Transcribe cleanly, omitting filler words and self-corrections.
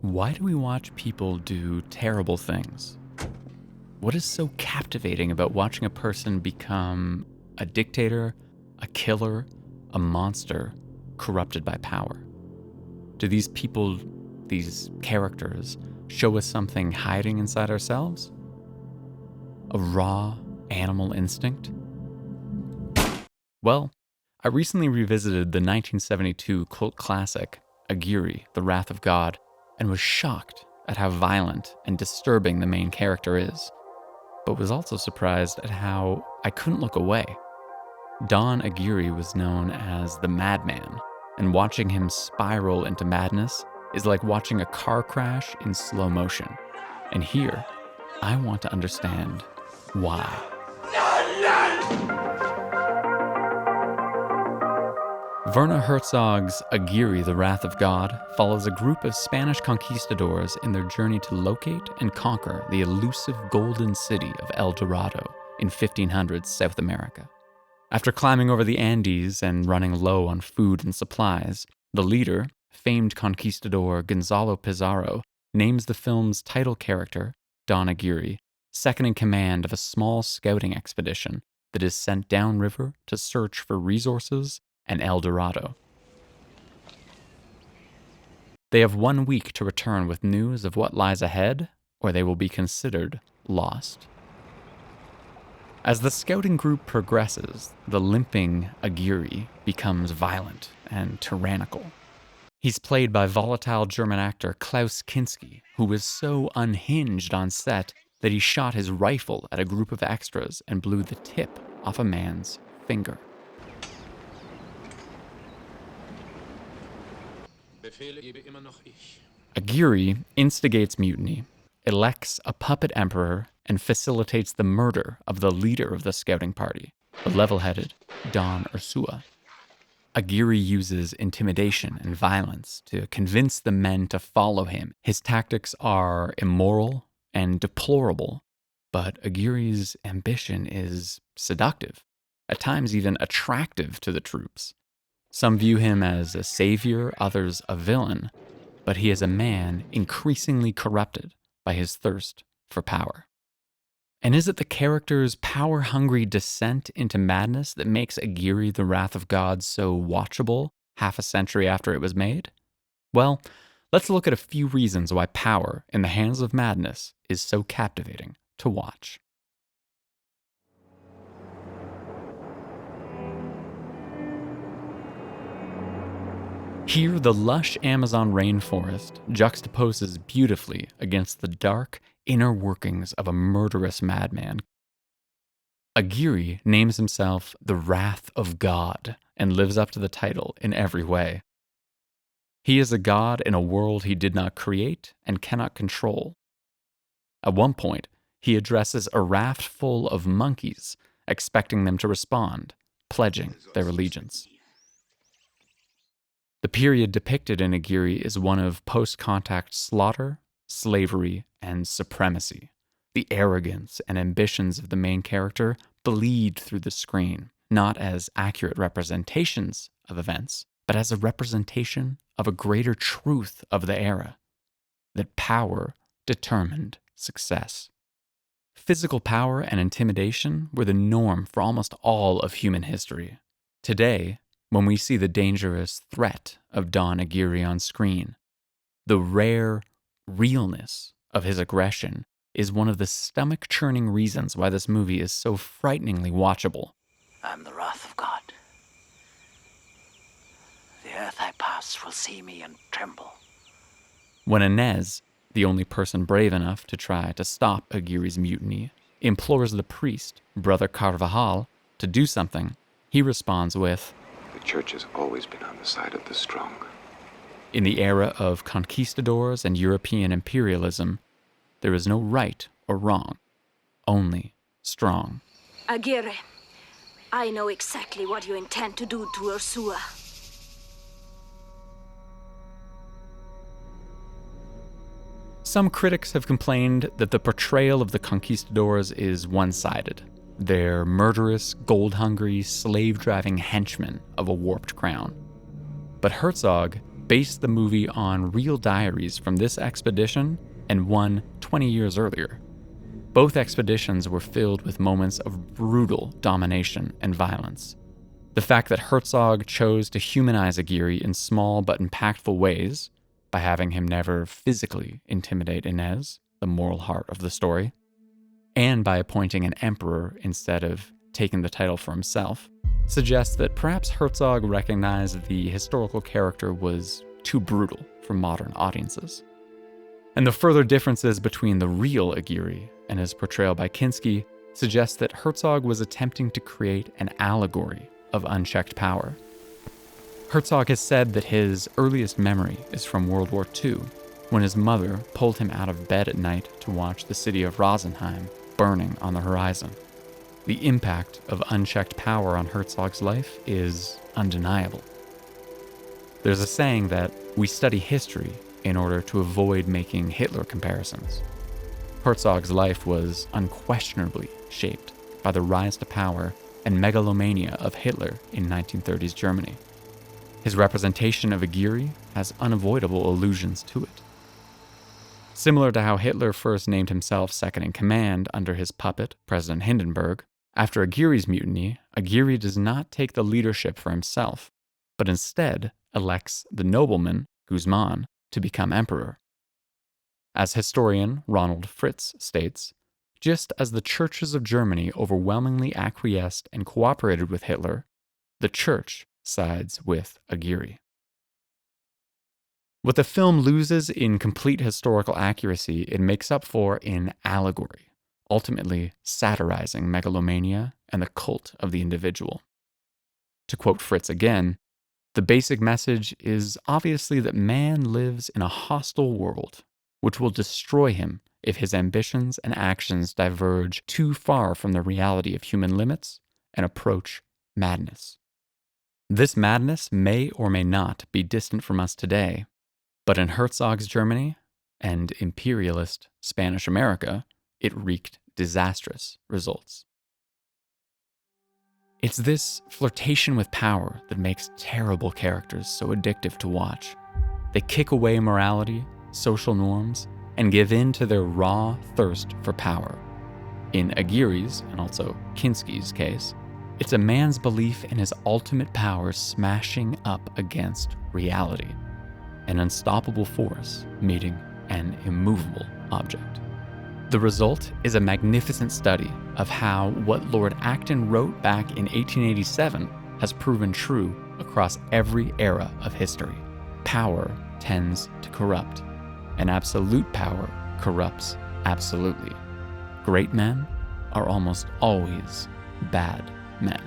Why do we watch people do terrible things? What is so captivating about watching a person become a dictator, a killer, a monster, corrupted by power? Do these people, these characters, show us something hiding inside ourselves? A raw animal instinct? Well, I recently revisited the 1972 cult classic, Aguirre, The Wrath of God, and was shocked at how violent and disturbing the main character is, but was also surprised at how I couldn't look away. Don Aguirre was known as the Madman, and watching him spiral into madness is like watching a car crash in slow motion. And here, I want to understand why. Werner Herzog's Aguirre, The Wrath of God follows a group of Spanish conquistadors in their journey to locate and conquer the elusive golden city of El Dorado in 1500s South America. After climbing over the Andes and running low on food and supplies, the leader, famed conquistador Gonzalo Pizarro, names the film's title character, Don Aguirre, second in command of a small scouting expedition that is sent downriver to search for resources and El Dorado. They have 1 week to return with news of what lies ahead, or they will be considered lost. As the scouting group progresses, the limping Aguirre becomes violent and tyrannical. He's played by volatile German actor Klaus Kinski, who was so unhinged on set that he shot his rifle at a group of extras and blew the tip off a man's finger. Aguirre instigates mutiny, elects a puppet emperor, and facilitates the murder of the leader of the scouting party, the level-headed Don Ursua. Aguirre uses intimidation and violence to convince the men to follow him. His tactics are immoral and deplorable, but Aguirre's ambition is seductive, at times even attractive to the troops. Some view him as a savior, others a villain, but he is a man increasingly corrupted by his thirst for power. And is it the character's power-hungry descent into madness that makes Aguirre, The Wrath of God so watchable half a century after it was made? Well, let's look at a few reasons why power in the hands of madness is so captivating to watch. Here, the lush Amazon rainforest juxtaposes beautifully against the dark inner workings of a murderous madman. Aguirre names himself the Wrath of God and lives up to the title in every way. He is a god in a world he did not create and cannot control. At one point, he addresses a raft full of monkeys, expecting them to respond, pledging their allegiance. The period depicted in Aguirre is one of post-contact slaughter, slavery, and supremacy. The arrogance and ambitions of the main character bleed through the screen, not as accurate representations of events, but as a representation of a greater truth of the era, that power determined success. Physical power and intimidation were the norm for almost all of human history. Today, when we see the dangerous threat of Don Aguirre on screen, the rare realness of his aggression is one of the stomach-churning reasons why this movie is so frighteningly watchable. I'm the wrath of God. The earth I pass will see me and tremble. When Inez, the only person brave enough to try to stop Aguirre's mutiny, implores the priest, Brother Carvajal, to do something, he responds with, "The church has always been on the side of the strong." In the era of conquistadors and European imperialism, there is no right or wrong, only strong. Aguirre, I know exactly what you intend to do to Ursua. Some critics have complained that the portrayal of the conquistadors is one-sided. They're murderous, gold-hungry, slave-driving henchmen of a warped crown. But Herzog based the movie on real diaries from this expedition and one 20 years earlier. Both expeditions were filled with moments of brutal domination and violence. The fact that Herzog chose to humanize Aguirre in small but impactful ways, by having him never physically intimidate Inez, the moral heart of the story, and by appointing an emperor instead of taking the title for himself, suggests that perhaps Herzog recognized the historical character was too brutal for modern audiences. And the further differences between the real Aguirre and his portrayal by Kinski suggest that Herzog was attempting to create an allegory of unchecked power. Herzog has said that his earliest memory is from World War II, when his mother pulled him out of bed at night to watch the city of Rosenheim burning on the horizon. The impact of unchecked power on Herzog's life is undeniable. There's a saying that we study history in order to avoid making Hitler comparisons. Herzog's life was unquestionably shaped by the rise to power and megalomania of Hitler in 1930s Germany. His representation of Aguirre has unavoidable allusions to it. Similar to how Hitler first named himself second in command under his puppet, President Hindenburg, after Aguirre's mutiny, Aguirre does not take the leadership for himself, but instead elects the nobleman, Guzman, to become emperor. As historian Ronald Fritz states, just as the churches of Germany overwhelmingly acquiesced and cooperated with Hitler, the church sides with Aguirre. What the film loses in complete historical accuracy, it makes up for in allegory, ultimately satirizing megalomania and the cult of the individual. To quote Fritz again, the basic message is obviously that man lives in a hostile world, which will destroy him if his ambitions and actions diverge too far from the reality of human limits and approach madness. This madness may or may not be distant from us today, but in Herzog's Germany and imperialist Spanish America, it wreaked disastrous results. It's this flirtation with power that makes terrible characters so addictive to watch. They kick away morality, social norms, and give in to their raw thirst for power. In Aguirre's, and also Kinski's case, it's a man's belief in his ultimate power smashing up against reality, an unstoppable force meeting an immovable object. The result is a magnificent study of how what Lord Acton wrote back in 1887 has proven true across every era of history. Power tends to corrupt, and absolute power corrupts absolutely. Great men are almost always bad men.